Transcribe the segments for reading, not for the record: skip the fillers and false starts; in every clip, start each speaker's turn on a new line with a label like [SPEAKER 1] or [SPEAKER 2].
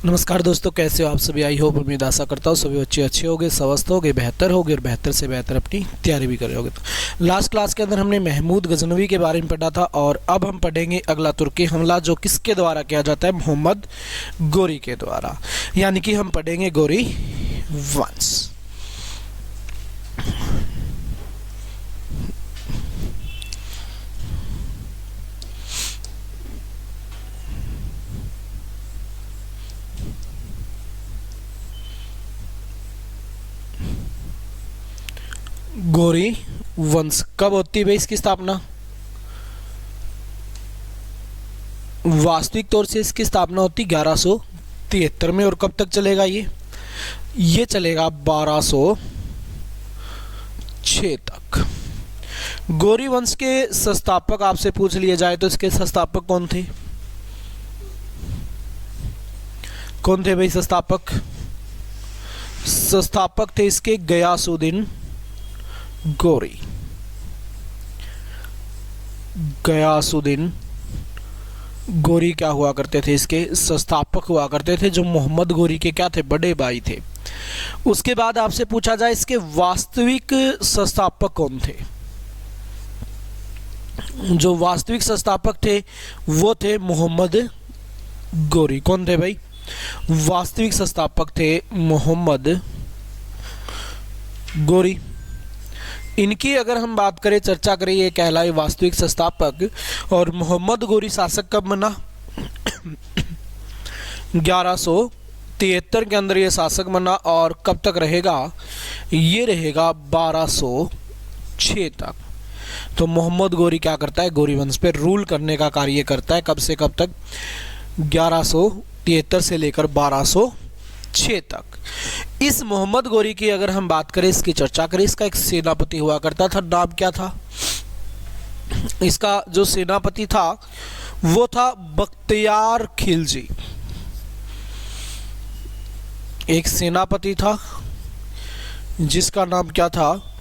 [SPEAKER 1] नमस्कार दोस्तों, कैसे हो आप सभी। आई होप, उम्मीद आशा करता हूँ सभी बच्चे अच्छे होंगे, स्वस्थ होंगे, बेहतर होंगे और बेहतर से बेहतर अपनी तैयारी भी करे होगे। तो लास्ट क्लास के अंदर हमने महमूद गजनवी के बारे में पढ़ा था और अब हम पढ़ेंगे अगला तुर्की हमला, जो किसके द्वारा किया जाता है? मोहम्मद गोरी के द्वारा। यानी कि हम पढ़ेंगे गोरी वंश। गोरी वंश कब होती है भाई इसकी स्थापना? वास्तविक तौर से इसकी स्थापना होती 1173 में। और कब तक चलेगा ये चलेगा 1206 तक। गौरी वंश के संस्थापक आपसे पूछ लिया जाए तो इसके संस्थापक कौन थे? कौन थे भाई संस्थापक? संस्थापक थे इसके गयासुद्दीन गोरी। गयासुद्दीन गोरी क्या हुआ करते थे? इसके संस्थापक हुआ करते थे, जो मोहम्मद गोरी के क्या थे? बड़े भाई थे। उसके बाद आपसे पूछा जाए इसके वास्तविक संस्थापक कौन थे? जो वास्तविक संस्थापक थे वो थे मोहम्मद गोरी। कौन थे भाई? वास्तविक संस्थापक थे मोहम्मद गोरी। इनकी अगर हम बात करें, चर्चा करें, ये कहलाए वास्तविक संस्थापक। और मोहम्मद गोरी शासक कब बना? 1173 के अंदर ये शासक बना। और कब तक रहेगा? ये रहेगा 1206 तक। तो मोहम्मद गोरी क्या करता है? गोरी वंश पे रूल करने का कार्य करता है। कब से कब तक? 1173 से लेकर 1206 तक। इस मोहम्मद गोरी की अगर हम बात करें, इसकी चर्चा करें, इसका एक सेनापति हुआ करता था। नाम क्या था इसका? जो सेनापति था वो था बख्तियार खिलजी। एक सेनापति था जिसका नाम क्या था?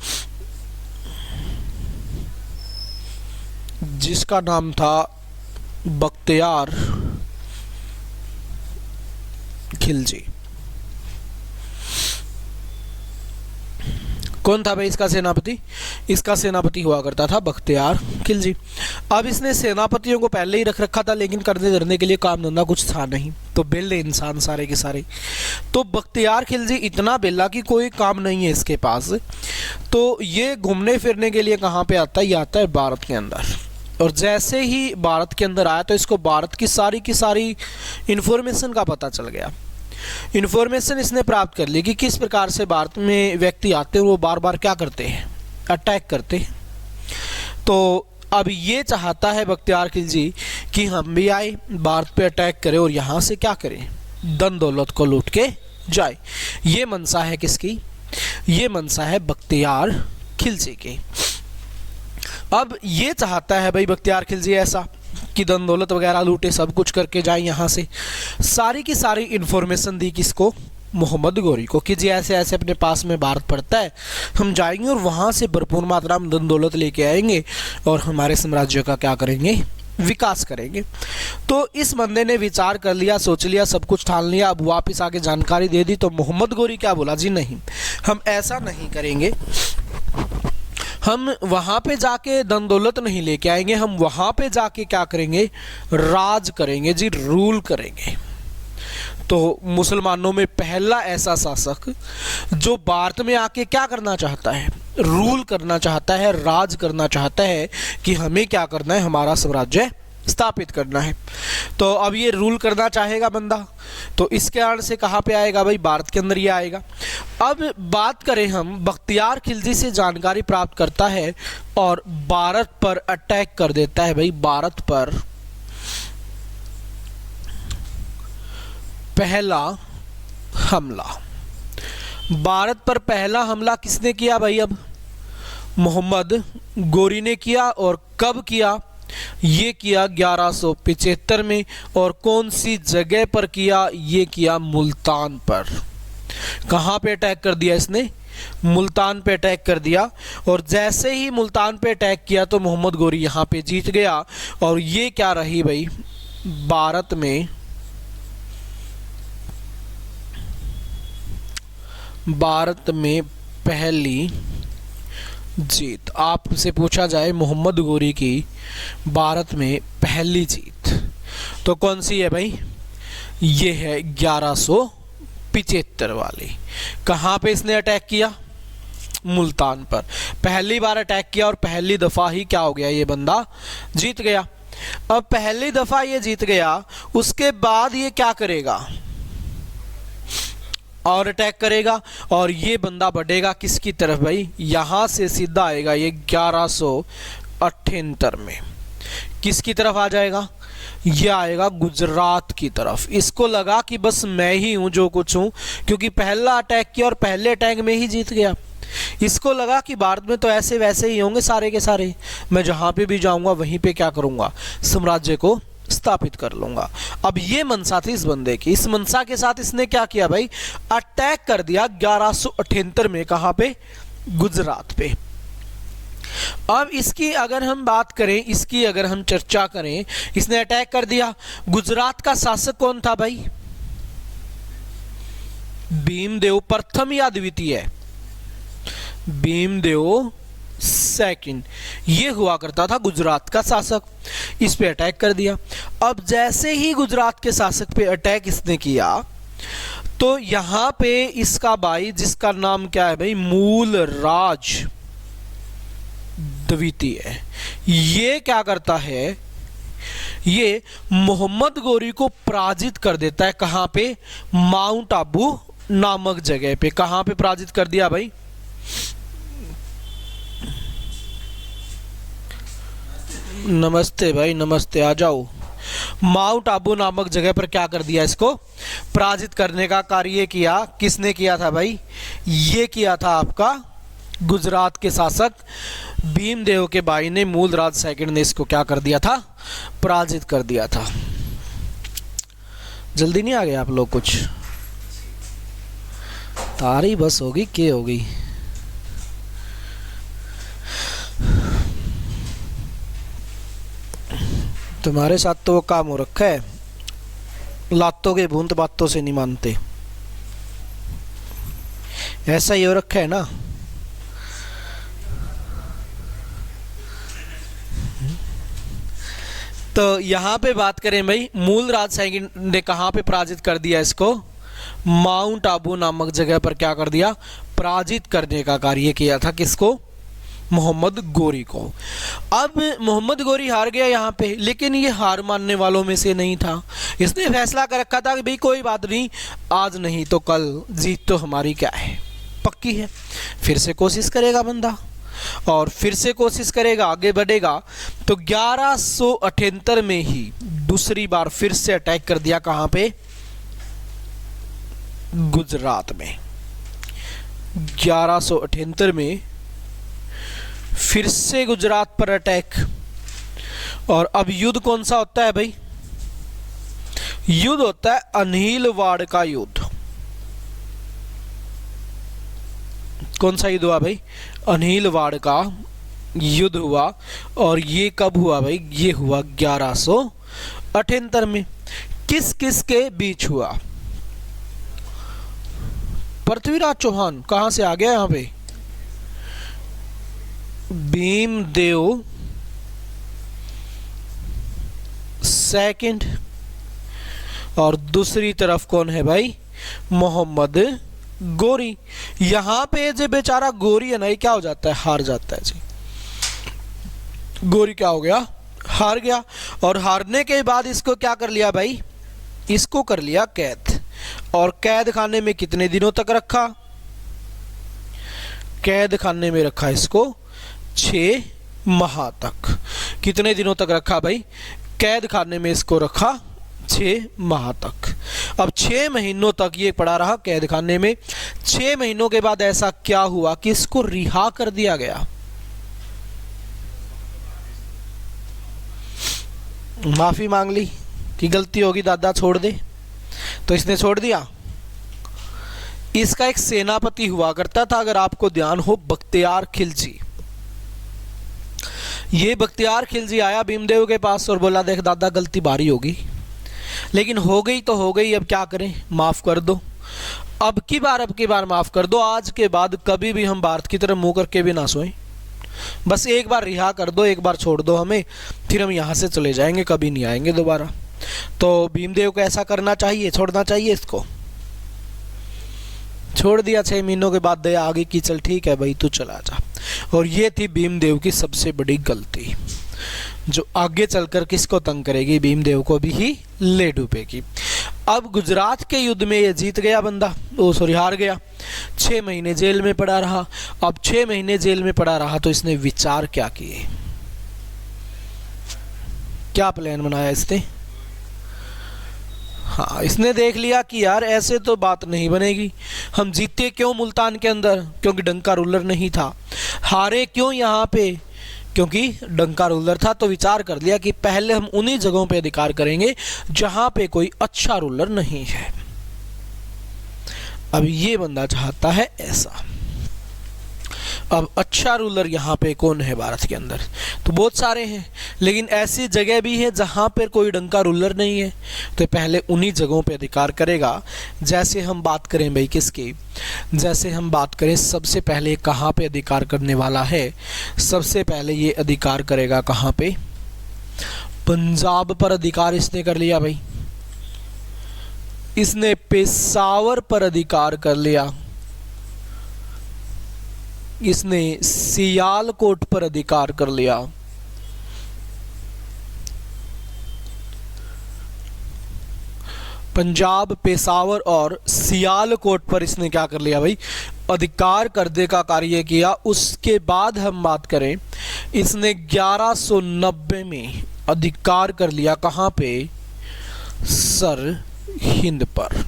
[SPEAKER 1] जिसका नाम था बख्तियार खिलजी। कौन था भाई इसका सेनापति? इसका सेनापति हुआ करता था बख्तियार खिलजी। अब इसने सेनापतियों को पहले ही रख रखा था, लेकिन करने धरने के लिए काम धंधा कुछ था नहीं, तो बेल्ले इंसान सारे के सारे। तो बख्तियार खिलजी इतना बेल्ला कि कोई काम नहीं है इसके पास। तो ये घूमने फिरने के लिए कहाँ पे आता है? ये आता है भारत के अंदर। और जैसे ही भारत के अंदर आया तो इसको भारत की सारी इंफॉर्मेशन का पता चल गया। इन्फॉर्मेशन इसने प्राप्त कर ली कि किस प्रकार से भारत में व्यक्ति आते हैं, वो बार बार क्या करते हैं? अटैक करते हैं। तो अब ये चाहता है बख्तियार खिलजी कि हम भी आए, भारत पे अटैक करें और यहाँ से क्या करें? धन दौलत को लूट के जाए। ये मनसा है किसकी? ये मनसा है बख्तियार खिलजी की। अब ये चाहता है भाई बख्तियार खिलजी ऐसा कि धन दौलत वगैरह लूटे, सब कुछ करके जाए यहाँ से। सारी की सारी इंफॉर्मेशन दी किसको? मोहम्मद गोरी को, कि जी ऐसे ऐसे अपने पास में भारत पड़ता है, हम जाएंगे और वहाँ से भरपूर मात्रा में धन दौलत लेके आएंगे और हमारे साम्राज्य का क्या करेंगे? विकास करेंगे। तो इस बंदे ने विचार कर लिया, सोच लिया, सब कुछ ठान लिया। अब वापिस आके जानकारी दे दी तो मोहम्मद गोरी क्या बोला? जी नहीं, हम ऐसा नहीं करेंगे, हम वहाँ पे जाके धन दौलत नहीं लेके आएंगे, हम वहाँ पे जाके क्या करेंगे? राज करेंगे जी, रूल करेंगे। तो मुसलमानों में पहला ऐसा शासक जो भारत में आके क्या करना चाहता है? रूल करना चाहता है, राज करना चाहता है कि हमें क्या करना है? हमारा साम्राज्य स्थापित करना है। तो अब ये रूल करना चाहेगा बंदा, तो इसके कारण से कहाँ पे आएगा भाई? भारत के अंदर ये आएगा। अब बात करें हम, बख्तियार खिलजी से जानकारी प्राप्त करता है और भारत पर अटैक कर देता है भाई। भारत पर पहला हमला। भारत पर पहला हमला किसने किया भाई? अब मोहम्मद गोरी ने किया। और कब किया? ये किया 1175 में। और कौन सी जगह पर किया? ये किया मुल्तान पर। कहाँ पे अटैक कर दिया इसने? मुल्तान पे अटैक कर दिया। और जैसे ही मुल्तान पे अटैक किया तो मोहम्मद गोरी यहाँ पे जीत गया। और ये क्या रही भाई? भारत में भारत में पहली जीत। आपसे पूछा जाए मोहम्मद गोरी की भारत में पहली जीत तो कौन सी है भाई? ये है 1175 वाली। कहाँ पे इसने अटैक किया? मुल्तान पर। पहली बार अटैक किया और पहली दफा ही क्या हो गया, ये बंदा जीत गया। अब पहली दफा ये जीत गया, उसके बाद ये क्या करेगा? और अटैक करेगा और ये बंदा बढ़ेगा किसकी तरफ भाई? यहां से सीधा आएगा ये 1178 में। किसकी तरफ आ जाएगा? ये आएगा गुजरात की तरफ। इसको लगा कि बस मैं ही हूं जो कुछ हूं, क्योंकि पहला अटैक किया और पहले अटैक में ही जीत गया। इसको लगा कि भारत में तो ऐसे वैसे ही होंगे सारे के सारे, मैं जहां पे भी जाऊंगा वहीं पे क्या करूंगा, साम्राज्य को स्थापित कर लूंगा। अब ये मनसा थी इस बंदे की। इस मनसा के साथ इसने क्या किया भाई? अटैक कर दिया 1178 में। कहां पे? गुजरात पे। अब इसकी अगर हम बात करें, इसकी अगर हम चर्चा करें, इसने अटैक कर दिया। गुजरात का शासक कौन था भाई? भीमदेव प्रथम या द्वितीय? भीमदेव सेकंड, ये हुआ करता था गुजरात का शासक। इस पे अटैक कर दिया। अब जैसे ही गुजरात के शासक पे अटैक इसने किया तो यहां पे इसका भाई, जिसका नाम क्या है भाई? मूलराज द्वितीय, ये क्या करता है? ये मोहम्मद गोरी को पराजित कर देता है। कहां पे? माउंट आबू नामक जगह पे। कहां पे पराजित कर दिया भाई? नमस्ते भाई, नमस्ते, आ जाओ। माउंट आबू नामक जगह पर क्या कर दिया? इसको पराजित करने का कार्य किया। किसने किया था भाई? ये किया था आपका गुजरात के शासक भीमदेव के भाई ने, मूलराज सेकंड ने इसको क्या कर दिया था? पराजित कर दिया था। जल्दी नहीं आ गए आप लोग? कुछ तारी बस होगी के होगी। तुम्हारे साथ तो वो काम हो रखा है, लातों के भूंत बातों से नहीं मानते, ऐसा ही हो रखा है ना। तो यहां पे बात करें भाई, मूलराज सेकंड ने कहां पे पराजित कर दिया इसको? माउंट आबू नामक जगह पर क्या कर दिया? पराजित करने का कार्य किया था। किसको? मोहम्मद गोरी को। अब मोहम्मद गोरी हार गया यहाँ पे, लेकिन ये हार मानने वालों में से नहीं था। इसने फैसला कर रखा था कि भाई कोई बात नहीं, आज नहीं तो कल जीत तो हमारी क्या है, पक्की है। फिर से कोशिश करेगा बंदा और फिर से कोशिश करेगा, आगे बढ़ेगा। तो 1178 में ही दूसरी बार फिर से अटैक कर दिया। कहां पे? गुजरात में। 1178 में फिर से गुजरात पर अटैक। और अब युद्ध कौन सा होता है भाई? युद्ध होता है अनिलवाड़ का युद्ध। कौन सा युद्ध हुआ भाई? अनिलवाड़ का युद्ध हुआ। और ये कब हुआ भाई? ये हुआ 1178 में। किस किस के बीच हुआ? पृथ्वीराज चौहान कहां से आ गया यहां पे? भीमदेव सेकंड। और दूसरी तरफ कौन है भाई? मोहम्मद गोरी। यहां पे जो बेचारा गोरी है ना, ये क्या हो जाता है? हार जाता है जी। गोरी क्या हो गया? हार गया। और हारने के बाद इसको क्या कर लिया भाई? इसको कर लिया कैद। और कैद खाने में कितने दिनों तक रखा? कैद खाने में रखा इसको 6 माह तक। कितने दिनों तक रखा भाई? कैद खाने में इसको रखा 6 माह तक। अब 6 महीनों तक ये पड़ा रहा कैद खाने में। 6 महीनों के बाद ऐसा क्या हुआ कि इसको रिहा कर दिया गया? माफी मांग ली कि गलती होगी दादा छोड़ दे, तो इसने छोड़ दिया। इसका एक सेनापति हुआ करता था, अगर आपको ध्यान हो, बख्तियार खिलजी। ये बख्तियार खिलजी आया भीमदेव के पास और बोला देख दादा गलती भारी होगी, लेकिन हो गई तो हो गई, अब क्या करें, माफ कर दो। अब की बार माफ कर दो, आज के बाद कभी भी हम भारत की तरफ मुंह करके भी ना सोएं। बस एक बार रिहा कर दो, एक बार छोड़ दो हमें, फिर हम यहाँ से चले जाएंगे, कभी नहीं आएंगे दोबारा। तो भीमदेव को ऐसा करना चाहिए, छोड़ना चाहिए इसको। छोड़ दिया, 6 महीनों के बाद दया आ गई कि चल ठीक है भाई तू चला जा। और ये थी भीमदेव की सबसे बड़ी गलती, जो आगे चलकर किसको तंग करेगी, भीमदेव को भी ही ले डूबेगी। अब गुजरात के युद्ध में ये जीत गया बंदा, हार गया, 6 महीने जेल में पड़ा रहा। अब 6 महीने जेल में पड़ा रहा तो इसने विचार क्या किए, क्या प्लान बनाया इसने? हाँ, इसने देख लिया कि यार ऐसे तो बात नहीं बनेगी। हम जीते क्यों मुल्तान के अंदर? क्योंकि डंका रूलर नहीं था। हारे क्यों यहाँ पे? क्योंकि डंका रूलर था। तो विचार कर लिया कि पहले हम उन्हीं जगहों पे अधिकार करेंगे जहां पे कोई अच्छा रूलर नहीं है। अब ये बंदा चाहता है ऐसा। अब अच्छा रूलर यहाँ पे कौन है भारत के अंदर? तो बहुत सारे हैं, लेकिन ऐसी जगह भी है जहाँ पर कोई डंका रूलर नहीं है, तो पहले उन्हीं जगहों पे अधिकार करेगा। जैसे हम बात करें भाई किसकी, जैसे हम बात करें सबसे पहले कहाँ पे अधिकार करने वाला है, सबसे पहले ये अधिकार करेगा कहाँ पे? पंजाब पर अधिकार इसने कर लिया भाई, इसने पेशावर पर अधिकार कर लिया, इसने सियालकोट पर अधिकार कर लिया, पंजाब, पेशावर और सियालकोट पर इसने क्या कर लिया भाई? अधिकार करने का कार्य किया। उसके बाद हम बात करें, इसने 1190 में अधिकार कर लिया कहाँ पे? सरहिंद पर।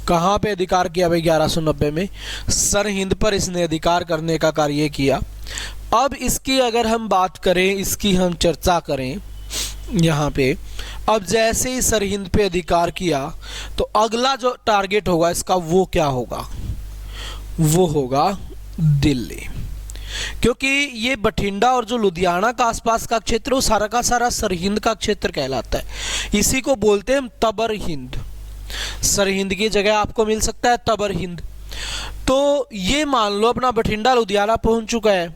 [SPEAKER 1] कहाँ पे अधिकार किया भाई? 1190 में सरहिंद पर इसने अधिकार करने का कार्य किया। अब इसकी अगर हम बात करें, इसकी हम चर्चा करें यहाँ पे, अब जैसे ही सरहिंद पे अधिकार किया तो अगला जो टारगेट होगा इसका वो क्या होगा? वो होगा दिल्ली, क्योंकि ये बठिंडा और जो लुधियाना का आसपास का क्षेत्र वो सारा का सारा सरहिंद का क्षेत्र कहलाता है। इसी को बोलते हैं तबर हिंद। सरहिंद की जगह आपको मिल सकता है तबर हिंद। तो ये मान लो अपना बठिंडा लुधियाना पहुंच चुका है,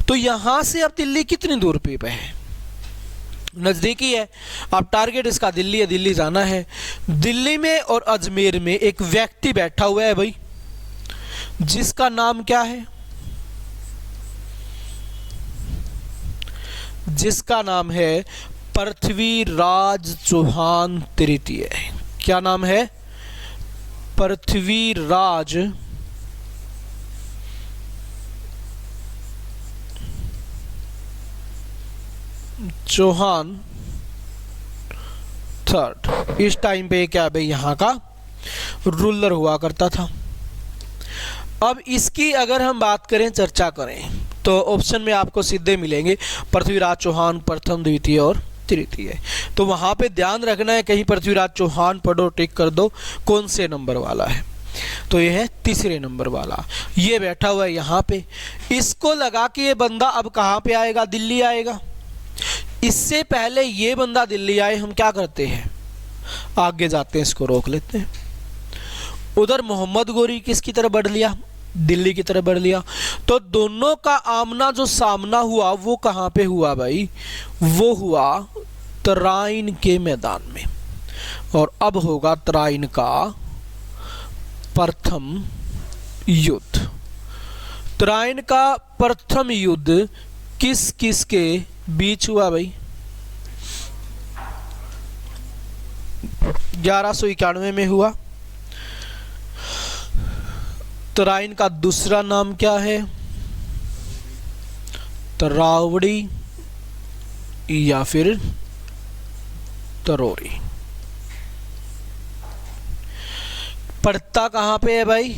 [SPEAKER 1] तो यहां से अब दिल्ली कितनी दूर पे है? नजदीकी है। अब टारगेट इसका दिल्ली है, दिल्ली जाना है। दिल्ली में और अजमेर में एक व्यक्ति बैठा हुआ है भाई, जिसका नाम क्या है? जिसका नाम है पृथ्वीराज चौहान तृतीय। क्या नाम है? पृथ्वीराज चौहान थर्ड। इस टाइम पे क्या भाई यहाँ का रूलर हुआ करता था। अब इसकी अगर हम बात करें, चर्चा करें, तो ऑप्शन में आपको सीधे मिलेंगे पृथ्वीराज चौहान प्रथम, द्वितीय और तृतीय। तो वहां पे ध्यान रखना है, कहीं पृथ्वीराज चौहान पढ़ो, टिक कर दो कौन से नंबर वाला है। तो ये है तीसरे नंबर वाला, ये बैठा हुआ है यहाँ पे। इसको लगा कि ये बंदा अब कहाँ पे आएगा? दिल्ली आएगा। इससे पहले ये बंदा दिल्ली आए, हम क्या करते हैं? आगे जाते हैं, इसको रोक लेते हैं। उधर मोहम्मद गोरी किसकी तरफ बढ़ लिया? दिल्ली की तरफ बढ़ लिया। तो दोनों का आमना जो सामना हुआ वो कहाँ पे हुआ भाई? वो हुआ तराइन के मैदान में। और अब होगा तराइन का प्रथम युद्ध। तराइन का प्रथम युद्ध किस किस के बीच हुआ भाई? 1191 में हुआ। तराइन का दूसरा नाम क्या है? तरावड़ी या फिर तरोरी। पड़ता कहां पे है भाई?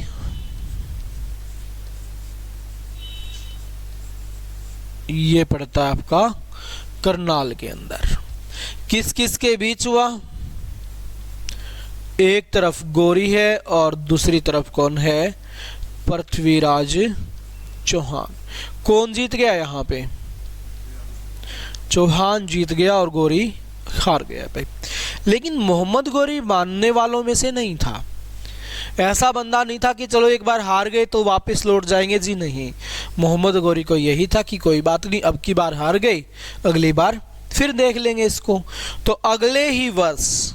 [SPEAKER 1] ये पड़ता है आपका करनाल के अंदर। किस किस के बीच हुआ? एक तरफ गोरी है और दूसरी तरफ कौन है? पृथ्वीराज चौहान। कौन जीत गया यहाँ पे? चौहान जीत गया और गोरी हार गया भाई। लेकिन मोहम्मद गोरी मानने वालों में से नहीं था। ऐसा बंदा नहीं था कि चलो एक बार हार गए तो वापस लौट जाएंगे, जी नहीं। मोहम्मद गौरी को यही था कि कोई बात नहीं, अब की बार हार गए, अगली बार फिर देख लेंगे इसको। तो अगले ही वर्ष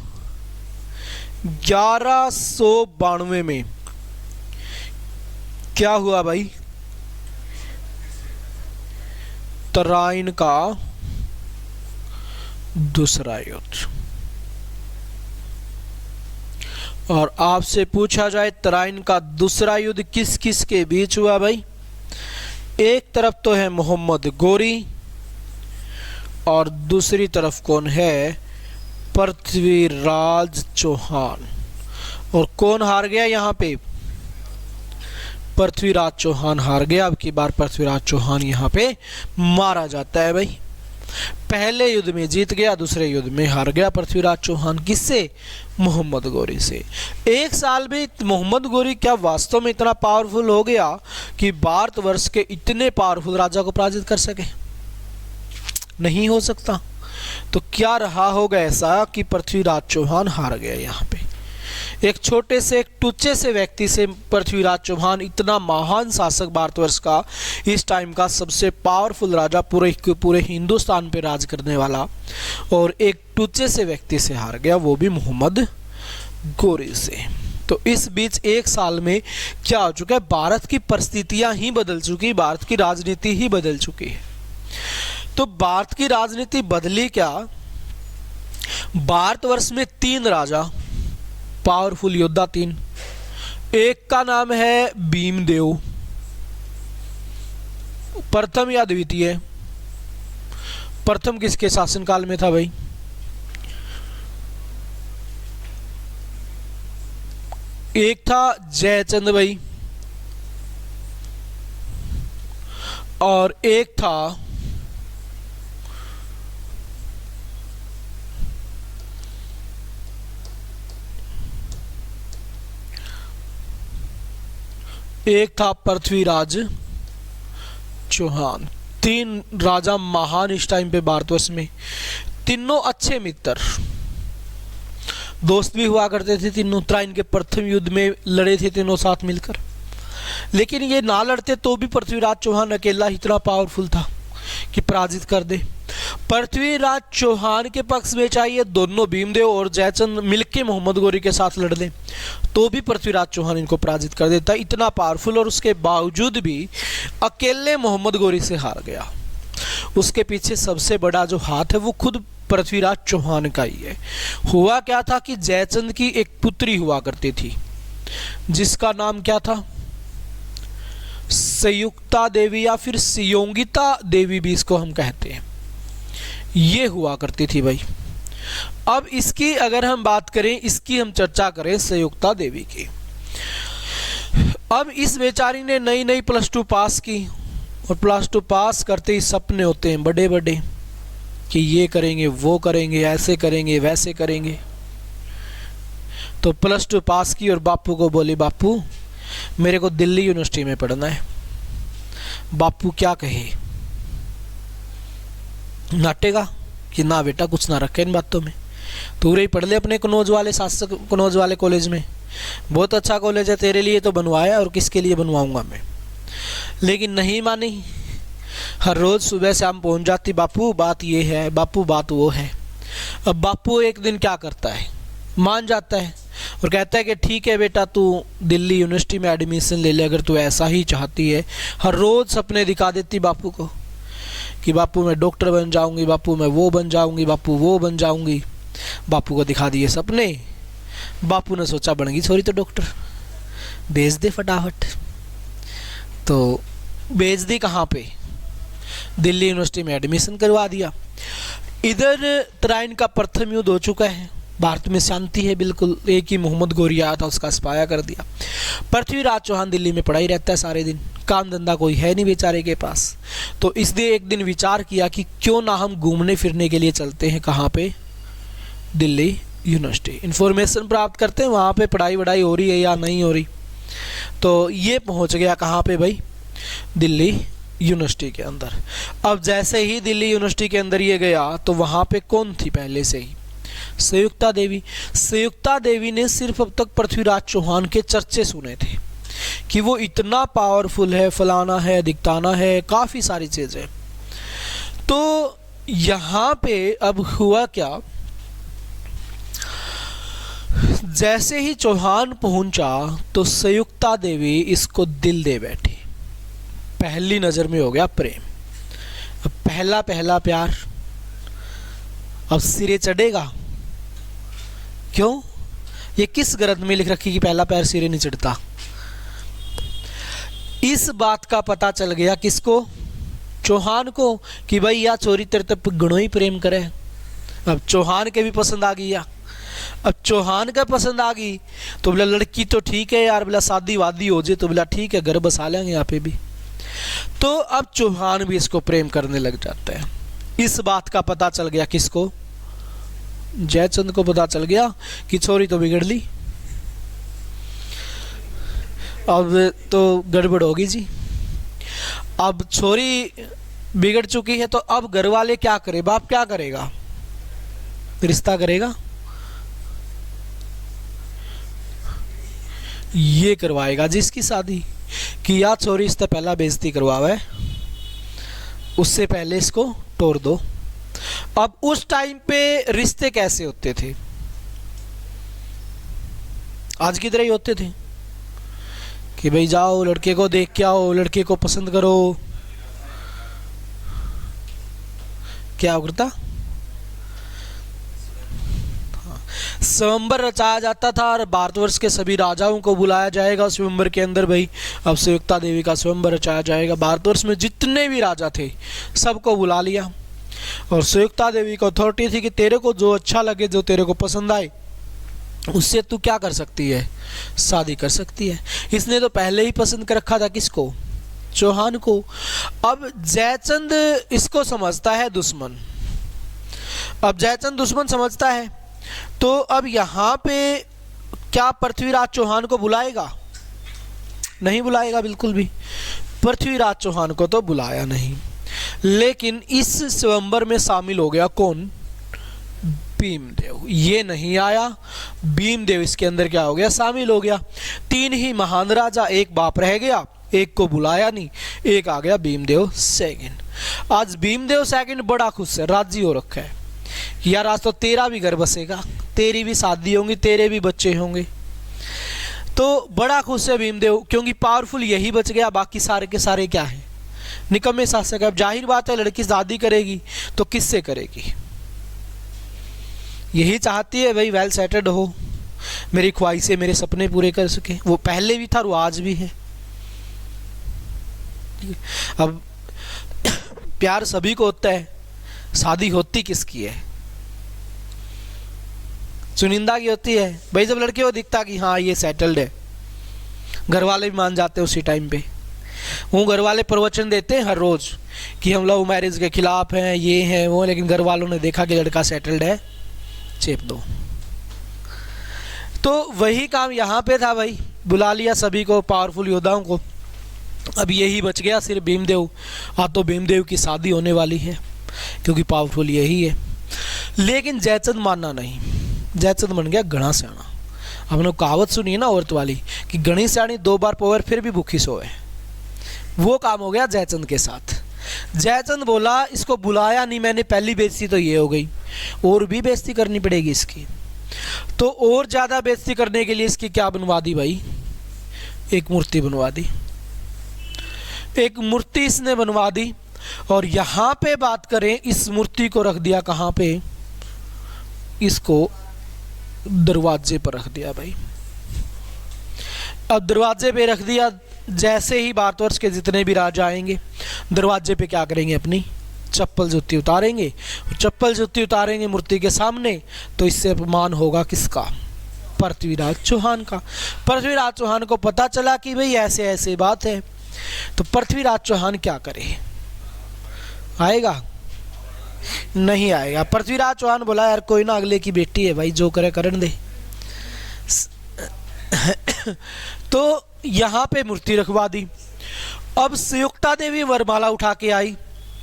[SPEAKER 1] 1192 में क्या हुआ भाई? तराइन का दूसरा युद्ध। और आपसे पूछा जाए तराइन का दूसरा युद्ध किस किस के बीच हुआ भाई? एक तरफ तो है मोहम्मद गौरी और दूसरी तरफ कौन है? पृथ्वीराज चौहान। और कौन हार गया यहाँ पे? पृथ्वीराज चौहान हार गया। अब की बार पृथ्वीराज चौहान यहाँ पे मारा जाता है भाई। पहले युद्ध में जीत गया, दूसरे युद्ध में हार गया पृथ्वीराज चौहान। किससे? मोहम्मद गौरी से। एक साल में मोहम्मद गौरी क्या वास्तव में इतना पावरफुल हो गया कि भारतवर्ष के इतने पावरफुल राजा को पराजित कर सके? नहीं हो सकता। तो क्या रहा होगा ऐसा कि पृथ्वीराज चौहान हार गया यहाँ पे? एक छोटे से, एक टुच्चे से व्यक्ति से पृथ्वीराज चौहान, इतना महान शासक भारतवर्ष का, इस टाइम का सबसे पावरफुल राजा, पूरे हिंदुस्तान पे राज करने वाला, और एक टुच्चे से व्यक्ति से हार गया, वो भी मोहम्मद गौरी से। तो इस बीच एक साल में क्या हो चुका है? भारत की परिस्थितियां ही बदल चुकी, भारत की राजनीति ही बदल चुकी है। तो भारत की राजनीति बदली क्या? भारतवर्ष में 3 राजा, पावरफुल योद्धा 3। एक का नाम है भीमदेव, प्रथम या द्वितीय? प्रथम किसके शासनकाल में था भाई? एक था जयचंद भाई और एक था पृथ्वीराज चौहान। 3 राजा महान इस टाइम पे भारतवर्ष में, तीनों अच्छे मित्र, दोस्त भी हुआ करते थे तीनों। तराइन के प्रथम युद्ध में लड़े थे तीनों साथ मिलकर, लेकिन ये ना लड़ते तो भी पृथ्वीराज चौहान अकेला इतना पावरफुल था कि पराजित कर दे। पृथ्वीराज चौहान के पक्ष में चाहिए दोनों भीमदेव और जयचंद मिलके मोहम्मद गौरी के साथ लड़ लें तो भी पृथ्वीराज चौहान इनको पराजित कर देता, इतना पावरफुल। और उसके बावजूद भी अकेले मोहम्मद गौरी से हार गया। उसके पीछे सबसे बड़ा जो हाथ है वो खुद पृथ्वीराज चौहान का ही है। हुआ क्या था कि जयचंद की एक पुत्री हुआ करती थी जिसका नाम क्या था? संयुक्ता देवी या फिर सियोंगिता देवी भी इसको हम कहते हैं। ये हुआ करती थी भाई। अब इसकी अगर हम बात करें, इसकी हम चर्चा करें संयुक्ता देवी की। अब इस बेचारी ने नई नई +2 पास की और +2 पास करते ही सपने होते हैं बड़े बड़े कि ये करेंगे, वो करेंगे, ऐसे करेंगे, वैसे करेंगे। तो +2 पास की और बापू को बोली, बापू मेरे को दिल्ली यूनिवर्सिटी में पढ़ना है। बापू क्या कहे? नाटेगा कि ना बेटा कुछ ना रखे इन बातों में, तू ही पढ़ ले अपने कनौज वाले कॉलेज में, बहुत अच्छा कॉलेज है, तेरे लिए तो बनवाया और किसके लिए बनवाऊंगा मैं। लेकिन नहीं मानी, हर रोज सुबह शाम पहुंच जाती, बापू बात ये है, बापू बात वो है। अब बापू एक दिन क्या करता है? मान जाता है और कहता है कि ठीक है बेटा, तू दिल्ली यूनिवर्सिटी में एडमिशन ले ले अगर तू ऐसा ही चाहती है। हर रोज सपने दिखा देती बापू को कि बापू मैं डॉक्टर बन जाऊंगी, बापू मैं वो बन जाऊंगी, बापू वो बन जाऊंगी। बापू को दिखा दिए सपने। बापू ने सोचा बन गई छोरी तो डॉक्टर, भेज दे फटाफट। तो भेज दी कहाँ पे? दिल्ली यूनिवर्सिटी में एडमिशन करवा दिया। इधर तराइन का प्रथम युद्ध हो चुका है, भारत में शांति है बिल्कुल। एक ही मोहम्मद गौरी आया था, उसका स्पाया कर दिया। पृथ्वीराज चौहान दिल्ली में पड़ा ही रहता है सारे दिन, काम धंधा कोई है नहीं बेचारे के पास। तो इसने एक दिन विचार किया कि क्यों ना हम घूमने फिरने के लिए चलते हैं। कहाँ पे? दिल्ली यूनिवर्सिटी। इन्फॉर्मेशन प्राप्त करते हैं वहाँ पे पढ़ाई वढ़ाई हो रही है या नहीं हो रही। तो ये पहुँच गया कहाँ पे भाई? दिल्ली यूनिवर्सिटी के अंदर। अब जैसे ही दिल्ली यूनिवर्सिटी के अंदर ये गया तो वहाँ पे कौन थी? पहले से ही संयुक्ता देवी ने सिर्फ अब तक पृथ्वीराज चौहान के चर्चे सुने थे कि वो इतना पावरफुल है, फलाना है, दिखताना है, काफी सारी चीजें। तो यहाँ पे अब हुआ क्या, जैसे ही चौहान पहुंचा तो संयुक्ता देवी इसको दिल दे बैठी। पहली नजर में हो गया प्रेम। अब पहला पहला प्यार अब सिरे चढ़ेगा। क्यों? ये किस ग्रंथ में लिख रखी कि पहला प्यार सिरे नहीं चढ़ता? इस बात का पता चल गया किसको? चौहान को, कि भाई या चोरी तेरे तक गुणों ही प्रेम करे। अब चौहान के भी पसंद आ गई। अब चौहान का पसंद आ गई तो बोला लड़की तो ठीक है यार, बोला शादी वादी हो जाए तो बोला ठीक है, घर बसा लेंगे यहाँ पे भी। तो अब चौहान भी इसको प्रेम करने लग जाते हैं। इस बात का पता चल गया किसको? जयचंद को पता चल गया कि छोरी तो बिगड़ ली, अब तो गड़बड़ होगी जी। अब छोरी बिगड़ चुकी है तो अब घर वाले क्या करे? बाप क्या करेगा? रिश्ता करेगा, ये करवाएगा जिसकी शादी कि या छोरी इससे पहला बेइज्जती करवावे, उससे पहले इसको तोड़ दो। अब उस टाइम पे रिश्ते कैसे होते थे? आज की तरह ही होते थे कि भाई जाओ लड़के को देख के आओ, लड़के को पसंद करो। क्या करता? स्वयंवर रचाया जाता था और भारतवर्ष के सभी राजाओं को बुलाया जाएगा स्वयंवर के अंदर। भाई अब संयुक्ता देवी का स्वयंवर रचाया जाएगा। भारतवर्ष में जितने भी राजा थे सबको बुला लिया और संयुक्ता देवी को अथॉरिटी थी कि तेरे को जो अच्छा लगे, जो तेरे को पसंद आए, उससे तू क्या कर सकती है? शादी कर सकती है। इसने तो पहले ही पसंद कर रखा था किसको? चौहान को। अब जयचंद इसको समझता है दुश्मन। अब जयचंद दुश्मन समझता है तो अब यहां पे क्या पृथ्वीराज चौहान को बुलाएगा? नहीं बुलाएगा बिल्कुल भी। पृथ्वीराज चौहान को तो बुलाया नहीं, लेकिन इस स्वयंवर में शामिल हो गया कौन? भीमदेव। ये नहीं आया, भीमदेव इसके अंदर क्या हो गया? शामिल हो गया। तीन ही महान राजा, एक बाप रह गया, एक को बुलाया नहीं, एक आ गया भीमदेव सेकंड। आज भीमदेव सेकंड बड़ा खुश है, राजी हो रखा है यार, आज तो तेरा भी घर बसेगा, तेरी भी शादी होंगी, तेरे भी बच्चे होंगे। तो बड़ा खुश है भीमदेव, क्योंकि पावरफुल यही बच गया, बाकी सारे के सारे क्या है? निकम्मे शासक है। अब जाहिर बात है लड़की शादी करेगी तो किससे करेगी? यही चाहती है भाई वेल सेटल्ड हो, मेरी ख्वाहिशें, मेरे सपने पूरे कर सके। वो पहले भी था, वो आज भी है। अब प्यार सभी को होता है, शादी होती किसकी है? चुनिंदा की होती है। भाई जब लड़के को दिखता कि हाँ ये सेटल्ड है, घर वाले भी मान जाते हैं उसी टाइम पे। वो घर वाले प्रवचन देते हैं हर रोज कि हम लव मैरिज के खिलाफ हैं, ये हैं वो, लेकिन घर वालों ने देखा कि लड़का सेटल्ड है, चेप दो। तो वही काम यहाँ पे था भाई, बुला लिया सभी को, पावरफुल योद्धाओं को। अब यही बच गया सिर्फ भीमदेव। हाँ, तो भीमदेव की शादी होने वाली है क्योंकि पावरफुल यही है। लेकिन जयचंद मानना नहीं, जयचंद बन गया घना सियाना। हमने कहावत सुनी है ना औरत वाली कि घनी सियानी 2 बार पोवर फिर भी भूखी सोए। वो काम हो गया जयचंद के साथ। जयचंद बोला इसको बुलाया नहीं मैंने, पहली बेइज्जती तो ये हो गई, और भी बेइज्जती करनी पड़ेगी इसकी। तो और ज्यादा बेइज्जती करने के लिए इसकी क्या बनवा दी भाई? एक मूर्ति बनवा दी। एक मूर्ति इसने बनवा दी और यहां पे बात करें, इस मूर्ति को रख दिया कहां पे? इसको दरवाजे पर रख दिया भाई। अब दरवाजे पे रख दिया, जैसे ही भारतवर्ष के जितने भी राजा आएंगे दरवाजे पे क्या करेंगे? अपनी चप्पल जूती उतारेंगे। चप्पल जूती उतारेंगे मूर्ति के सामने, तो इससे अपमान होगा किसका? पृथ्वीराज चौहान का। पृथ्वीराज चौहान को पता चला कि भाई ऐसे ऐसे बात है, तो पृथ्वीराज चौहान क्या करे? आएगा? नहीं आएगा। पृथ्वीराज चौहान बोला यार कोई ना, अगले की बेटी है भाई, जो करे करन दे। तो यहां पे मूर्ति रखवा दी। अब संयुक्ता देवी वरमाला उठा के आई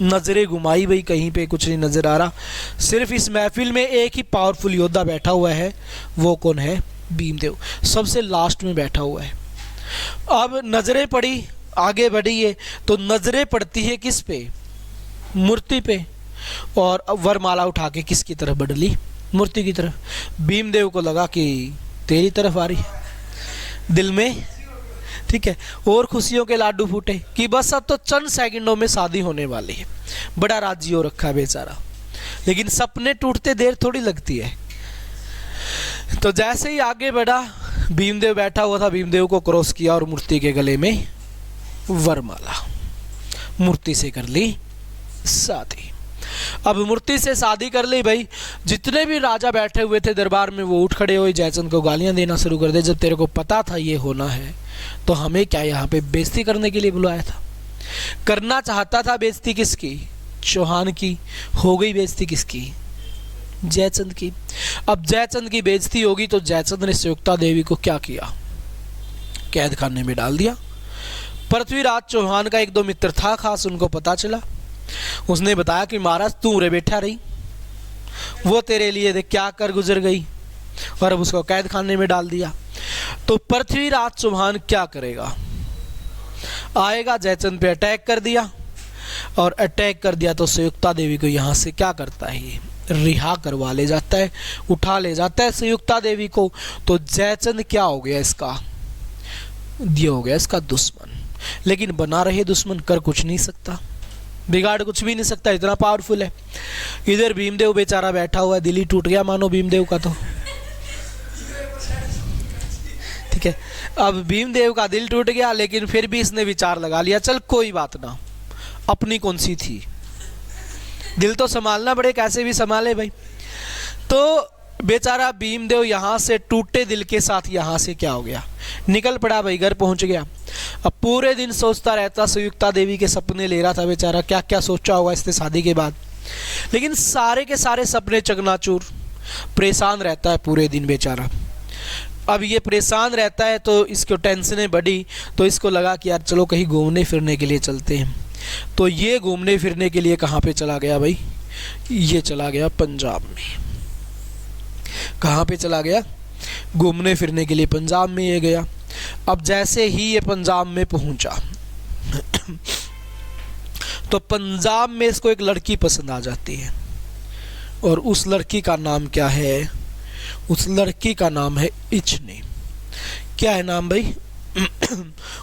[SPEAKER 1] नजरें घुमाई भाई, कहीं पे कुछ नहीं नजर आ रहा। सिर्फ इस महफिल में एक ही पावरफुल योद्धा बैठा हुआ है, वो कौन है? भीमदेव, सबसे लास्ट में बैठा हुआ है। अब नजरें पड़ी, आगे बढ़ी है, तो नजरें पड़ती है किस पे? मूर्ति पे। और वरमाला उठा के किसकी तरफ बढ़ ली? मूर्ति की तरफ। भीमदेव को लगा कि तेरी तरफ आ रही है दिल में, ठीक है, और खुशियों के लाडू फूटे कि बस अब तो चंद सेकंडों में शादी होने वाली है। बड़ा राजी हो रखा है बेचारा, लेकिन सपने टूटते देर थोड़ी लगती है। तो जैसे ही आगे बढ़ा, भीमदेव बैठा हुआ था, भीमदेव को क्रॉस किया और मूर्ति के गले में वरमाला, मूर्ति से कर ली शादी। अब मूर्ति से शादी कर ली भाई। जितने भी राजा बैठे हुए थे दरबार में वो उठ खड़े हुए, जयचंद को गालियां देना शुरू कर दे। जब तेरे को पता था ये होना है तो हमें क्या यहाँ पे बेइज्जती करने के लिए बुलाया था? करना चाहता था बेइज्जती किसकी? चौहान की। हो गई बेइज्जती किसकी? जयचंद की। अब जयचंद की बेइज्जती होगी तो जयचंद ने संयुक्ता देवी को क्या किया? कैद खाने में डाल दिया। पृथ्वीराज चौहान का एक दो मित्र था खास, उनको पता चला, उसने बताया कि महाराज तू रे बैठा रही, वो तेरे लिए देख क्या कर गुजर गई, और अब उसको कैद खाने में डाल दिया। तो पृथ्वीराज चौहान क्या करेगा? आएगा, जयचंद पे अटैक कर दिया, और अटैक कर दिया तो संयुक्ता देवी को यहाँ से क्या करता है? ये रिहा करवा ले जाता है, उठा ले जाता है संयुक्ता देवी को। तो जयचंद क्या हो गया इसका? ये हो गया इसका दुश्मन। लेकिन बना रहे दुश्मन, कर कुछ नहीं सकता, बिगाड़ कुछ भी नहीं सकता, इतना पावरफुल है। इधर भीमदेव बेचारा बैठा हुआ है, दिल ही टूट गया मानो भीमदेव का। तो ठीक है, अब भीमदेव का दिल टूट गया, लेकिन फिर भी इसने विचार लगा लिया, चल कोई बात ना, अपनी कौन सी थी, दिल तो संभालना पड़े, कैसे भी संभाले भाई। तो बेचारा भीमदेव यहाँ से टूटे दिल के साथ यहाँ से क्या हो गया? निकल पड़ा भाई, घर पहुंच गया। अब पूरे दिन सोचता रहता, संयुक्ता देवी के सपने ले रहा था बेचारा, क्या क्या सोचा होगा इसने शादी के बाद। लेकिन सारे के सारे सपने चकनाचूर, परेशान रहता है पूरे दिन बेचारा। अब ये परेशान रहता है तो इसको टेंशनें बढ़ी, तो इसको लगा कि यार चलो कहीं घूमने फिरने के लिए चलते हैं। तो ये घूमने फिरने के लिए कहाँ पे चला गया भाई? ये चला गया पंजाब में। कहाँ पे चला गया? घूमने फिरने के लिए पंजाब में ये गया। अब जैसे ही ये पंजाब में पहुंचा तो पंजाब में इसको एक लड़की पसंद आ जाती है, और उस लड़की का नाम क्या है? उस लड़की का नाम है इच्छनी। क्या है नाम भाई?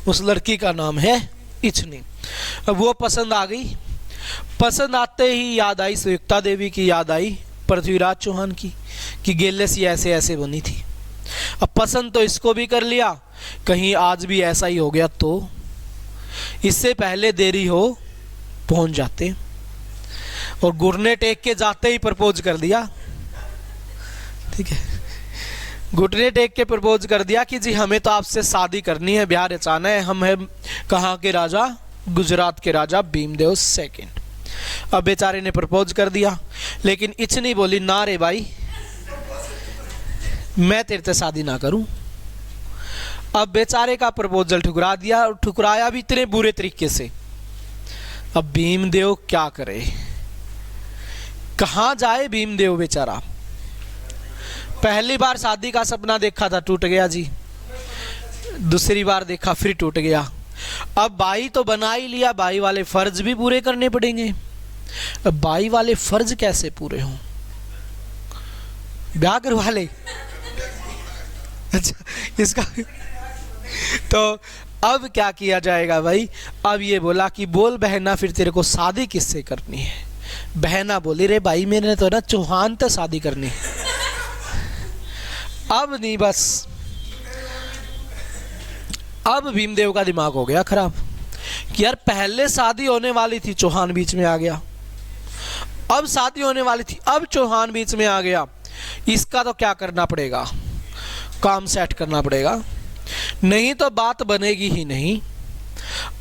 [SPEAKER 1] उस लड़की का नाम है इच्छनी। अब वो पसंद आ गई। पसंद आते ही याद आई, संयुक्ता देवी की याद आई पृथ्वीराज चौहान की, कि गेले सी ऐसे ऐसे बनी थी। अब पसंद तो इसको भी कर लिया, कहीं आज भी ऐसा ही हो गया तो इससे पहले देरी हो पहुंच जाते, और घुटने टेक के जाते ही प्रपोज कर दिया। ठीक है, घुटने टेक के प्रपोज कर दिया कि जी हमें तो आपसे शादी करनी है, ब्याह रचाना है। हम हैं कहाँ के राजा? गुजरात के राजा भीमदेव सेकंड। अब बेचारे ने प्रपोज कर दिया, लेकिन इच्छनी बोली ना रे भाई, मैं तेरे से शादी ना करूं। अब बेचारे का प्रपोजल ठुकरा दिया, और ठुकराया भी इतने बुरे तरीके से। अब भीमदेव क्या करे, कहां जाए भीमदेव बेचारा? पहली बार शादी का सपना देखा था, टूट गया जी। दूसरी बार देखा, फिर टूट गया। अब भाई तो बना ही लिया, भाई वाले फर्ज भी पूरे करने पड़ेंगे। अब भाई वाले फर्ज कैसे पूरे हों? ब्याह करवा ले। अच्छा, इसका तो अब क्या किया जाएगा भाई? अब ये बोला कि बोल बहना, फिर तेरे को शादी किससे करनी है? बहना बोली रे भाई, मैंने तो ना चौहान से शादी करनी है। अब नहीं, बस अब भीमदेव का दिमाग हो गया खराब कि यार पहले शादी होने वाली थी, चौहान बीच में आ गया। अब शादी होने वाली थी, अब चौहान बीच में आ गया। इसका तो क्या करना पड़ेगा? काम सेट करना पड़ेगा, नहीं तो बात बनेगी ही नहीं।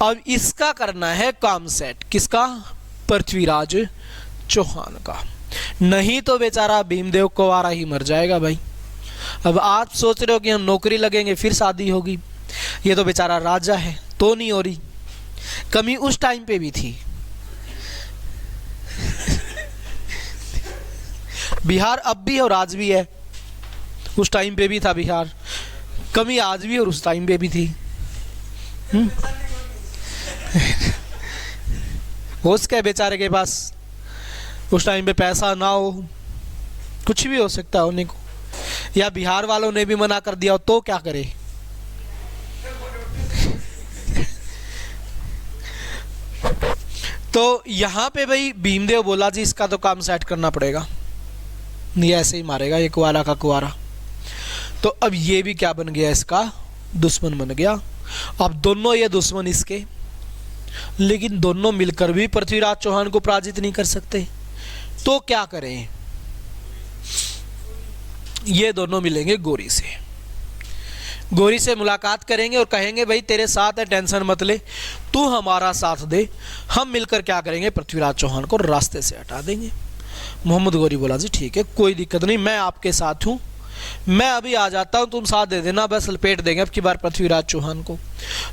[SPEAKER 1] अब इसका करना है काम सेट। किसका? पृथ्वीराज चौहान का। नहीं तो बेचारा भीमदेव कुंवारा ही मर जाएगा भाई। अब आप सोच रहे हो कि हम नौकरी लगेंगे फिर शादी होगी, ये तो बेचारा राजा है तो नहीं हो रही। कमी उस टाइम पे भी थी, बिहार अब भी है और आज भी है, उस टाइम पे भी था बिहार, कमी आज भी और उस टाइम पे भी थी। हो सके बेचारे के पास उस टाइम पे पैसा ना हो, कुछ भी हो सकता है होने को, या बिहार वालों ने भी मना कर दिया हो तो क्या करे। तो यहाँ पे भाई भीमदेव बोला जी इसका तो काम सेट करना पड़ेगा, नहीं ऐसे ही मारेगा ये कुआरा का कुआरा। तो अब ये भी क्या बन गया, इसका दुश्मन बन गया। अब दोनों ये दुश्मन इसके, लेकिन दोनों मिलकर भी पृथ्वीराज चौहान को पराजित नहीं कर सकते, तो क्या करें। ये दोनों मिलेंगे गौरी से, गौरी से मुलाकात करेंगे और कहेंगे भाई तेरे साथ है, टेंशन मत ले, तू हमारा साथ दे, हम मिलकर क्या करेंगे, पृथ्वीराज चौहान को रास्ते से हटा देंगे। मोहम्मद गौरी बोला जी ठीक है कोई दिक्कत नहीं, मैं आपके साथ हूँ, मैं अभी आ जाता हूँ, तुम साथ दे देना, बस लपेट देंगे अब की बार पृथ्वीराज चौहान को।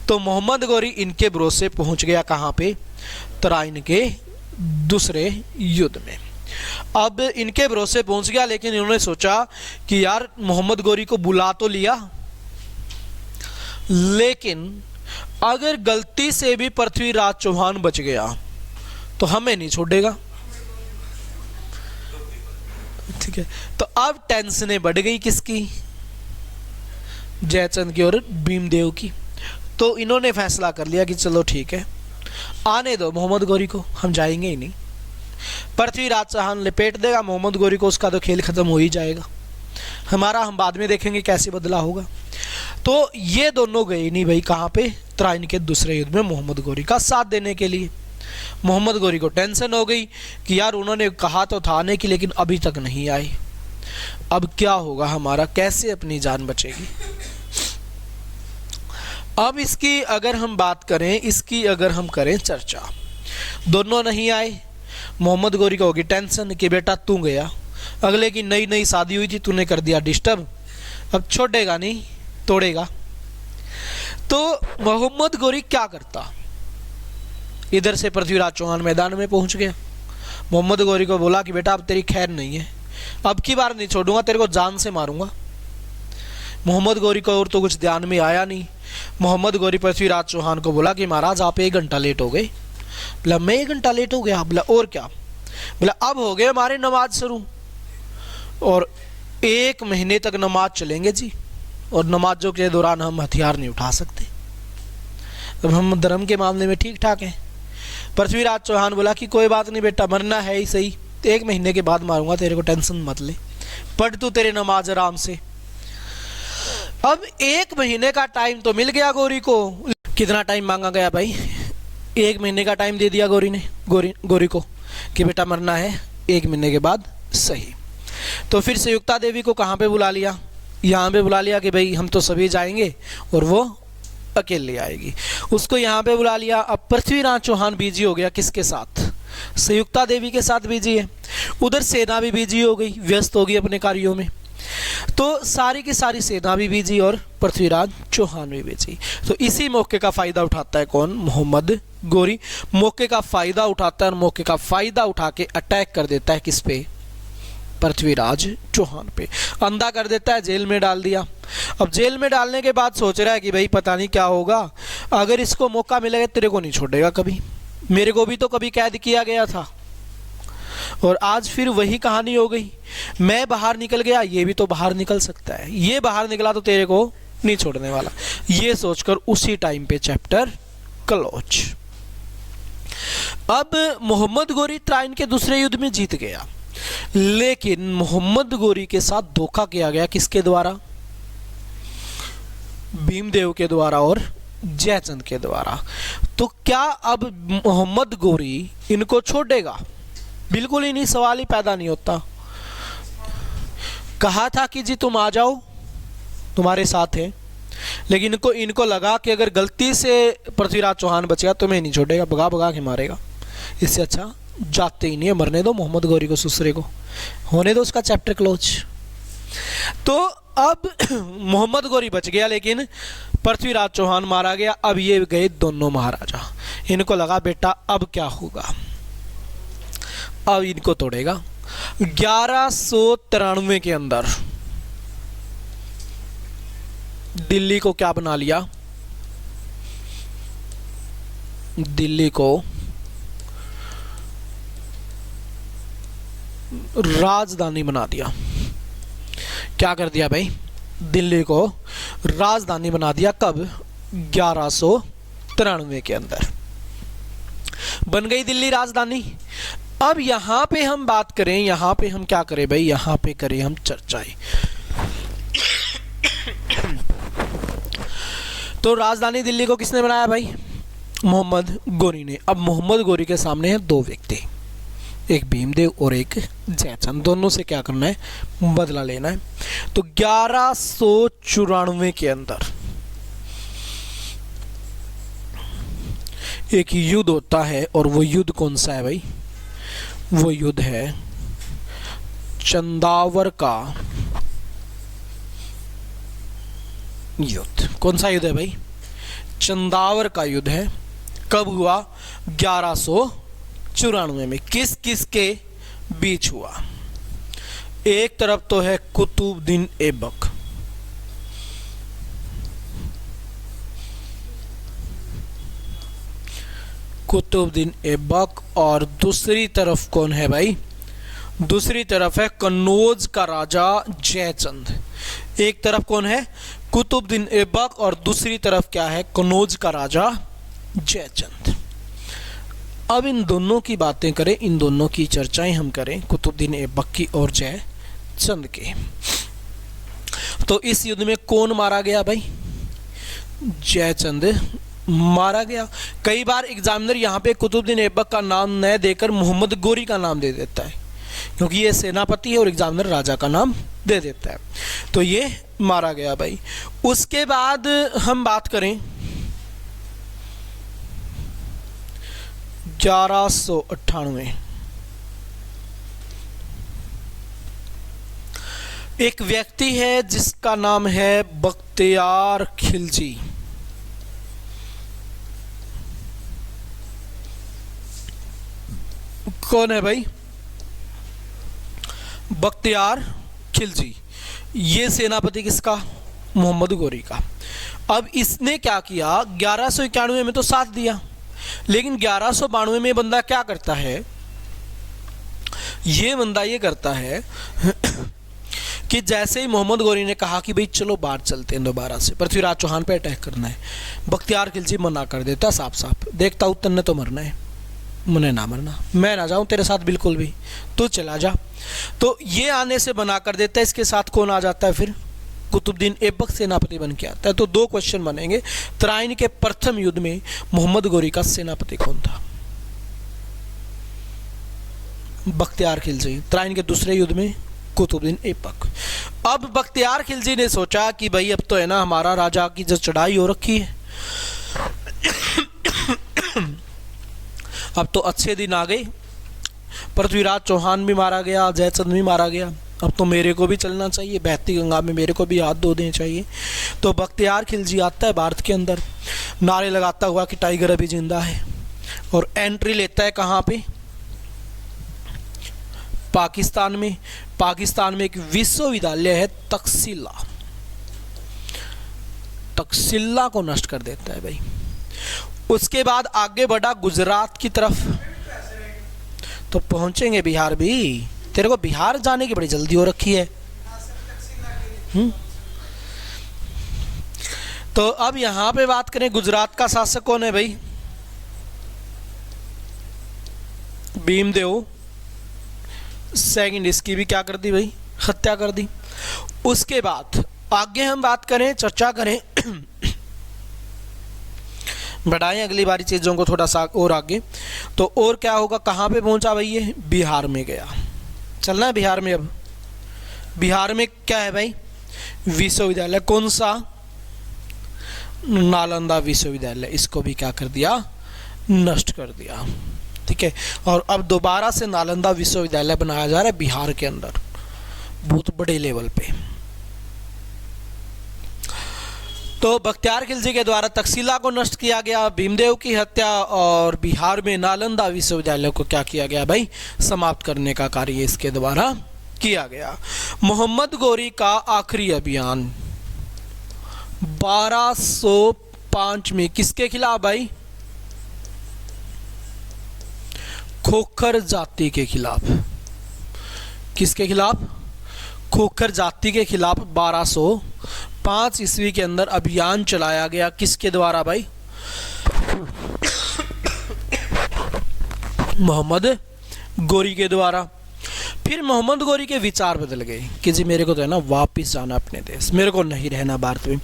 [SPEAKER 1] तो मोहम्मद गौरी इनके भरोसे पहुंच गया कहाँ पे, तराइन के दूसरे युद्ध में। अब इनके भरोसे पहुंच गया, लेकिन इन्होंने सोचा कि यार मोहम्मद गौरी को बुला तो लिया, लेकिन अगर गलती से भी पृथ्वीराज चौहान बच गया तो हमें नहीं छोड़ेगा। ठीक है, तो अब टेंशनें बढ़ गई किसकी, जयचंद की और भीमदेव की। तो इन्होंने फैसला कर लिया कि चलो ठीक है आने दो मोहम्मद गौरी को, हम जाएंगे ही नहीं, पृथ्वीराज चौहान लपेट देगा मोहम्मद गौरी को, उसका तो खेल खत्म हो ही जाएगा, हमारा हम बाद में देखेंगे कैसे बदला होगा। तो ये दोनों गए नहीं भाई कहाँ पे, तराइन के दूसरे युद्ध में मोहम्मद गौरी का साथ देने के लिए। मोहम्मद गौरी को टेंशन हो गई कि यार उन्होंने कहा तो था आने की, लेकिन अभी तक नहीं आए, अब क्या होगा हमारा, कैसे अपनी जान बचेगी। अब इसकी अगर हम बात करें, इसकी अगर हम करें चर्चा, दोनों नहीं आए, मोहम्मद गौरी को होगी टेंशन कि बेटा तू गया, अगले की नई नई शादी हुई थी, तूने कर दिया डिस्टर्ब, अब छोड़ेगा नहीं तोड़ेगा। तो मोहम्मद गौरी क्या करता, इधर से पृथ्वीराज चौहान मैदान में पहुंच गया, मोहम्मद गौरी को बोला कि बेटा अब तेरी खैर नहीं है, अब की बार नहीं छोड़ूंगा, तेरे को जान से मारूंगा। मोहम्मद गौरी को और तो कुछ ध्यान में आया नहीं। मोहम्मद गौरी पृथ्वीराज चौहान को बोला कि महाराज आप 1 घंटा लेट हो गए। बोला मैं 1 घंटा लेट हो गया? बोला और क्या? बोला अब हो गए हमारे नमाज शुरू और 1 महीने तक नमाज चलेंगे जी, और नमाजों के दौरान हम हथियार नहीं उठा सकते, अब हम धर्म के मामले में ठीक ठाक हैं। पृथ्वीराज चौहान बोला कि कोई बात नहीं बेटा, मरना है ही सही, 1 महीने के बाद मारूंगा, तेरे को टेंशन मत ले, पढ़ तू तेरे नमाज आराम से। अब 1 महीने का टाइम तो मिल गया गौरी को। कितना टाइम मांगा गया भाई? 1 महीने का टाइम दे दिया गौरी ने, गौरी को कि बेटा मरना है 1 महीने के बाद सही। तो फिर संयुक्ता देवी को कहाँ पे बुला लिया? यहाँ पे बुला लिया कि भाई हम तो सभी जाएंगे और वो अकेले आएगी, उसको यहाँ पे बुला लिया। अब पृथ्वीराज चौहान बिजी हो गया, किसके साथ? संयुक्ता देवी के साथ बिजी है, उधर सेना भी बिजी हो गई, व्यस्त हो गई अपने कार्यों में, तो सारी की सारी सेना भी बिजी और पृथ्वीराज चौहान भी बिजी। तो इसी मौके का फायदा उठाता है कौन? मोहम्मद गौरी मौके का फायदा उठाता है और मौके का फायदा उठा के अटैक कर देता है किस पे? पृथ्वीराज चौहान पे। अंधा कर देता है, जेल में डाल दिया। अब जेल में डालने के बाद सोच रहा है कि भाई पता नहीं क्या होगा, अगर इसको मौका मिलेगा तेरे को नहीं छोड़ेगा कभी, मेरे को भी तो कभी कैद किया गया था और आज फिर वही कहानी हो गई, मैं बाहर निकल गया, ये भी तो बाहर निकल सकता है, ये बाहर निकला तो तेरे को नहीं छोड़ने वाला। ये सोचकर उसी टाइम पे चैप्टर क्लोज। अब मोहम्मद गौरी तराइन के दूसरे युद्ध में जीत गया, लेकिन मोहम्मद गौरी के साथ धोखा किया गया किसके द्वारा? भीमदेव के द्वारा और जयचंद के द्वारा। तो क्या अब मोहम्मद गौरी इनको छोड़ेगा? बिल्कुल ही नहीं, सवाल ही पैदा नहीं होता। कहा था कि जी तुम आ जाओ, तुम्हारे साथ है, लेकिन इनको लगा कि अगर गलती से पृथ्वीराज चौहान बचेगा तो मैं नहीं छोड़ेगा, भगा भगा के मारेगा, इससे अच्छा जाते ही नहीं है, मरने दो मोहम्मद गौरी को, सुसरे को होने दो, उसका चैप्टर क्लोज। तो अब मोहम्मद गौरी बच गया, लेकिन पृथ्वीराज चौहान मारा गया। अब ये गए दोनों महाराजा, इनको लगा बेटा अब क्या होगा, अब इनको तोड़ेगा। 1193 के अंदर दिल्ली को क्या बना लिया? दिल्ली को राजधानी बना दिया। क्या कर दिया भाई? दिल्ली को राजधानी बना दिया। कब? 1193 के अंदर बन गई दिल्ली राजधानी। अब यहां पे हम बात करें, यहां पे हम क्या करें भाई? यहां पे करें हम चर्चाएं। तो राजधानी दिल्ली को किसने बनाया भाई? मोहम्मद गोरी ने। अब मोहम्मद गोरी के सामने हैं दो व्यक्ति, एक भीमदेव और एक जयचंद। दोनों से क्या करना है? बदला लेना है। तो 1194 के अंदर एक युद्ध होता है, और वो युद्ध कौन सा है भाई? वो युद्ध है चंदावर का युद्ध। कौन सा युद्ध है भाई? चंदावर का युद्ध है। कब हुआ? 1194 में। किस किस के बीच हुआ? एक तरफ तो है कुतुबुद्दीन ऐबक, कुतुबुद्दीन ऐबक, और दूसरी तरफ कौन है भाई? दूसरी तरफ है कन्नौज का राजा जयचंद। एक तरफ कौन है? कुतुबुद्दीन ऐबक, और दूसरी तरफ क्या है? कन्नौज का राजा जयचंद। अब इन दोनों की बातें करें, इन दोनों की चर्चाएं हम करें, कुतुबुद्दीन ऐबक की और जयचंद के। तो इस युद्ध में कौन मारा गया भाई? जयचंद मारा गया। कई बार एग्जामिनर यहाँ पे कुतुबुद्दीन ऐबक का नाम न देकर मोहम्मद गोरी का नाम दे देता है, क्योंकि ये सेनापति है और एग्जामिनर राजा का नाम दे देता है। तो ये मारा गया भाई। उसके बाद हम बात करें 1198, एक व्यक्ति है जिसका नाम है बख्तियार खिलजी। कौन है भाई? बख्तियार खिलजी। ये सेनापति किसका? मोहम्मद गोरी का। अब इसने क्या किया? 1191 में तो साथ दिया, लेकिन 1192 में बंदा क्या करता है? ये बंदा ये करता है कि जैसे ही मोहम्मद गोरी ने कहा कि भाई चलो बाहर चलते हैं दोबारा से, पृथ्वीराज चौहान पे अटैक करना है, बख्तियार खिलजी मना कर देता साफ साफ। देखता हूं तन्ने तो मरना है, मुझे ना मरना, मैं ना जाऊं तेरे साथ बिल्कुल भी, तू चला जा। तो ये आने से मना कर देता है। इसके साथ कौन आ जाता है फिर? कुतुबुद्दीन ऐबक सेनापति बन के आता है। तो दो क्वेश्चन बनेंगे। तराइन के प्रथम युद्ध में मोहम्मद गोरी का सेनापति कौन था? बख्तियार खिलजी। तराइन के दूसरे युद्ध में कुतुबुद्दीन ऐबक। अब बख्तियार खिलजी ने सोचा कि भाई अब तो है ना हमारा राजा की जो चढ़ाई हो रखी है, अब तो अच्छे दिन आ गए, पृथ्वीराज चौहान भी मारा गया, जयचंद भी मारा गया, अब तो मेरे को भी चलना चाहिए, बहती गंगा में मेरे को भी हाथ धो देने चाहिए। तो बख्तियार खिलजी आता है भारत के अंदर, नारे लगाता हुआ कि टाइगर अभी जिंदा है, और एंट्री लेता है कहाँ पे? पाकिस्तान में। पाकिस्तान में एक विश्वविद्यालय है तक्षशिला, तक्षशिला को नष्ट कर देता है भाई। उसके बाद आगे बढ़ा गुजरात की तरफ, तो पहुंचेंगे बिहार भी। तेरे को बिहार जाने की बड़ी जल्दी हो रखी है। तो अब यहां पे बात करें, गुजरात का शासक कौन है भाई? भीमदेव सेकंड। इसकी भी क्या कर दी भाई? हत्या कर दी। उसके बाद आगे हम बात करें, चर्चा करें, बढ़ाएं अगली बारी चीज़ों को थोड़ा सा और आगे। तो और क्या होगा? कहाँ पे पहुंचा भाई? ये बिहार में गया। चलना है बिहार में। अब बिहार में क्या है भाई? विश्वविद्यालय। कौन सा? नालंदा विश्वविद्यालय। इसको भी क्या कर दिया? नष्ट कर दिया। ठीक है। और अब दोबारा से नालंदा विश्वविद्यालय बनाया जा रहा है बिहार के अंदर, बहुत बड़े लेवल पे। तो बख्तियार खिलजी के द्वारा तक्षशिला को नष्ट किया गया, भीमदेव की हत्या और बिहार में नालंदा विश्वविद्यालय को क्या किया गया भाई, समाप्त करने का कार्य इसके द्वारा किया गया। मोहम्मद गोरी का आखिरी अभियान 1205 में किसके खिलाफ भाई, खोखर जाति के खिलाफ। किसके खिलाफ, खोखर जाति के खिलाफ 1205 ईस्वी के अंदर अभियान चलाया गया। किसके द्वारा भाई, मोहम्मद गोरी के द्वारा। फिर मोहम्मद गोरी के विचार बदल गए कि जी मेरे को तो है ना वापस जाना अपने देश, मेरे को नहीं रहना भारत में।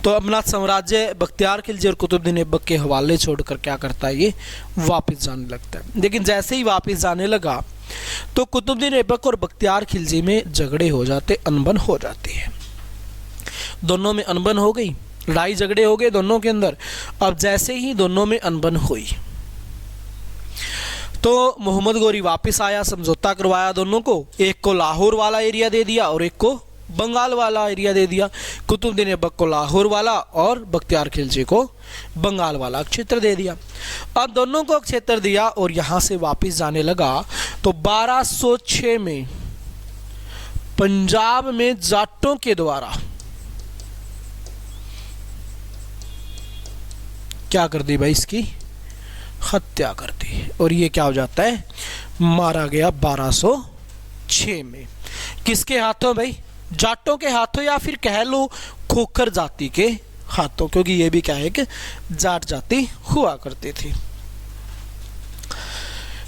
[SPEAKER 1] तो अपना साम्राज्य बख्तियार खिलजी और कुतुबुद्दीन ऐबक के हवाले छोड़कर क्या करता है, ये वापस जाने लगता है। लेकिन जैसे ही वापस जाने लगा तो कुतुबुद्दीन ऐबक और बख्तियार खिलजी में झगड़े हो जाते, अनबन हो जाती है। दोनों में अनबन हो गई, लड़ाई झगड़े हो गए दोनों के अंदर। अब जैसे ही दोनों में अनबन हुई तो मोहम्मद गोरी वापस आया, समझौता करवाया दोनों को, एक को लाहौर वाला एरिया दे दिया और एक को बंगाल वाला एरिया दे दिया। कुतुबुद्दीन ऐबक को लाहौर वाला और बख्तियार खिलजी को बंगाल वाला क्षेत्र दे दिया। अब दोनों को क्षेत्र दिया और यहाँ से वापस जाने लगा तो 1206 में पंजाब में जाटों के द्वारा क्या कर दी भाई, इसकी हत्या कर दी और ये क्या हो जाता है, मारा गया 1206 में। किसके हाथों भाई, जाटों के हाथों या फिर कह लो खोखर जाति के हाथों, क्योंकि ये भी क्या है कि जाट जाति हुआ करती थी।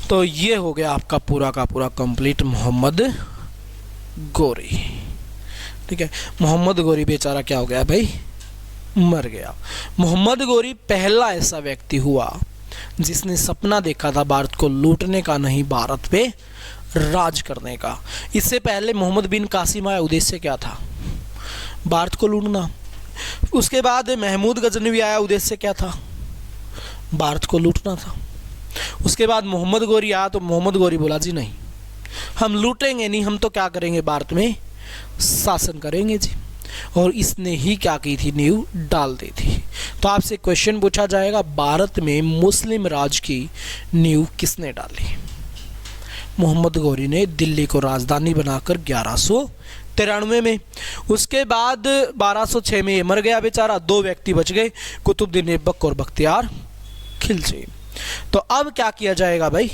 [SPEAKER 1] तो ये हो गया आपका पूरा का पूरा कंप्लीट मोहम्मद गोरी। ठीक है, मोहम्मद गोरी बेचारा क्या हो गया भाई, मर गया। मोहम्मद गोरी पहला ऐसा व्यक्ति हुआ जिसने सपना देखा था भारत को लूटने का, नहीं भारत पे राज करने का। इससे पहले मोहम्मद बिन कासिम आया, उद्देश्य क्या था, भारत को लूटना। उसके बाद महमूद गजनवी आया, उद्देश्य क्या था, भारत को लूटना था। उसके बाद मोहम्मद गोरी आया तो मोहम्मद गोरी बोला जी नहीं, हम लूटेंगे नहीं, हम तो क्या करेंगे, भारत में शासन करेंगे जी। और इसने ही क्या की थी, नींव डाल दी थी। तो आपसे क्वेश्चन पूछा जाएगा, भारत में मुस्लिम राज की नींव किसने डाली? मोहम्मद गोरी ने दिल्ली को राजधानी बनाकर 1193 में। उसके बाद 1206 में ये मर गया बेचारा, दो व्यक्ति बच गए, कुतुबुद्दीन ऐबक और बख्तियार खिलजी। तो अब क्या किया जाएगा भाई,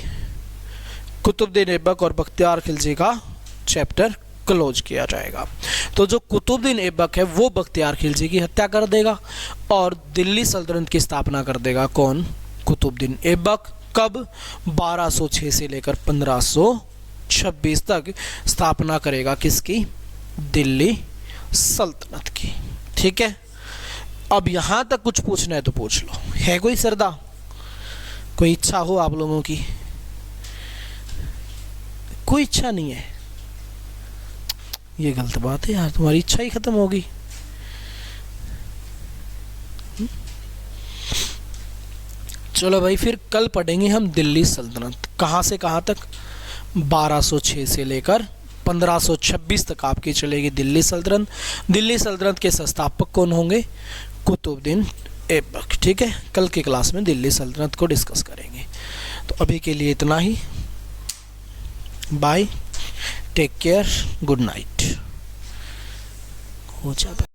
[SPEAKER 1] कुतुबुद्दीन ऐबक और बख्तियार खिलजी का चैप्टर क्लोज किया जाएगा। तो जो कुतुबुद्दीन ऐबक है वो बख्तियार खिलजी की हत्या कर देगा और दिल्ली सल्तनत की स्थापना कर देगा कौन, कुतुबुद्दीन ऐबक। कब, 1206 से लेकर 1526 तक स्थापना करेगा किसकी, दिल्ली सल्तनत की। ठीक है, अब यहां तक कुछ पूछना है तो पूछ लो, है कोई श्रद्धा, कोई इच्छा हो आप लोगों की? कोई इच्छा नहीं है, ये गलत बात है यार, तुम्हारी इच्छा ही खत्म होगी। चलो भाई, फिर कल पढ़ेंगे हम दिल्ली सल्तनत, कहाँ से कहाँ तक, 1206 से लेकर 1526 तक आपकी चलेगी दिल्ली सल्तनत। दिल्ली सल्तनत के संस्थापक कौन होंगे, कुतुबुद्दीन ऐबक। ठीक है, कल की क्लास में दिल्ली सल्तनत को डिस्कस करेंगे। तो अभी के लिए इतना ही, bye, take care, good night. हो जाता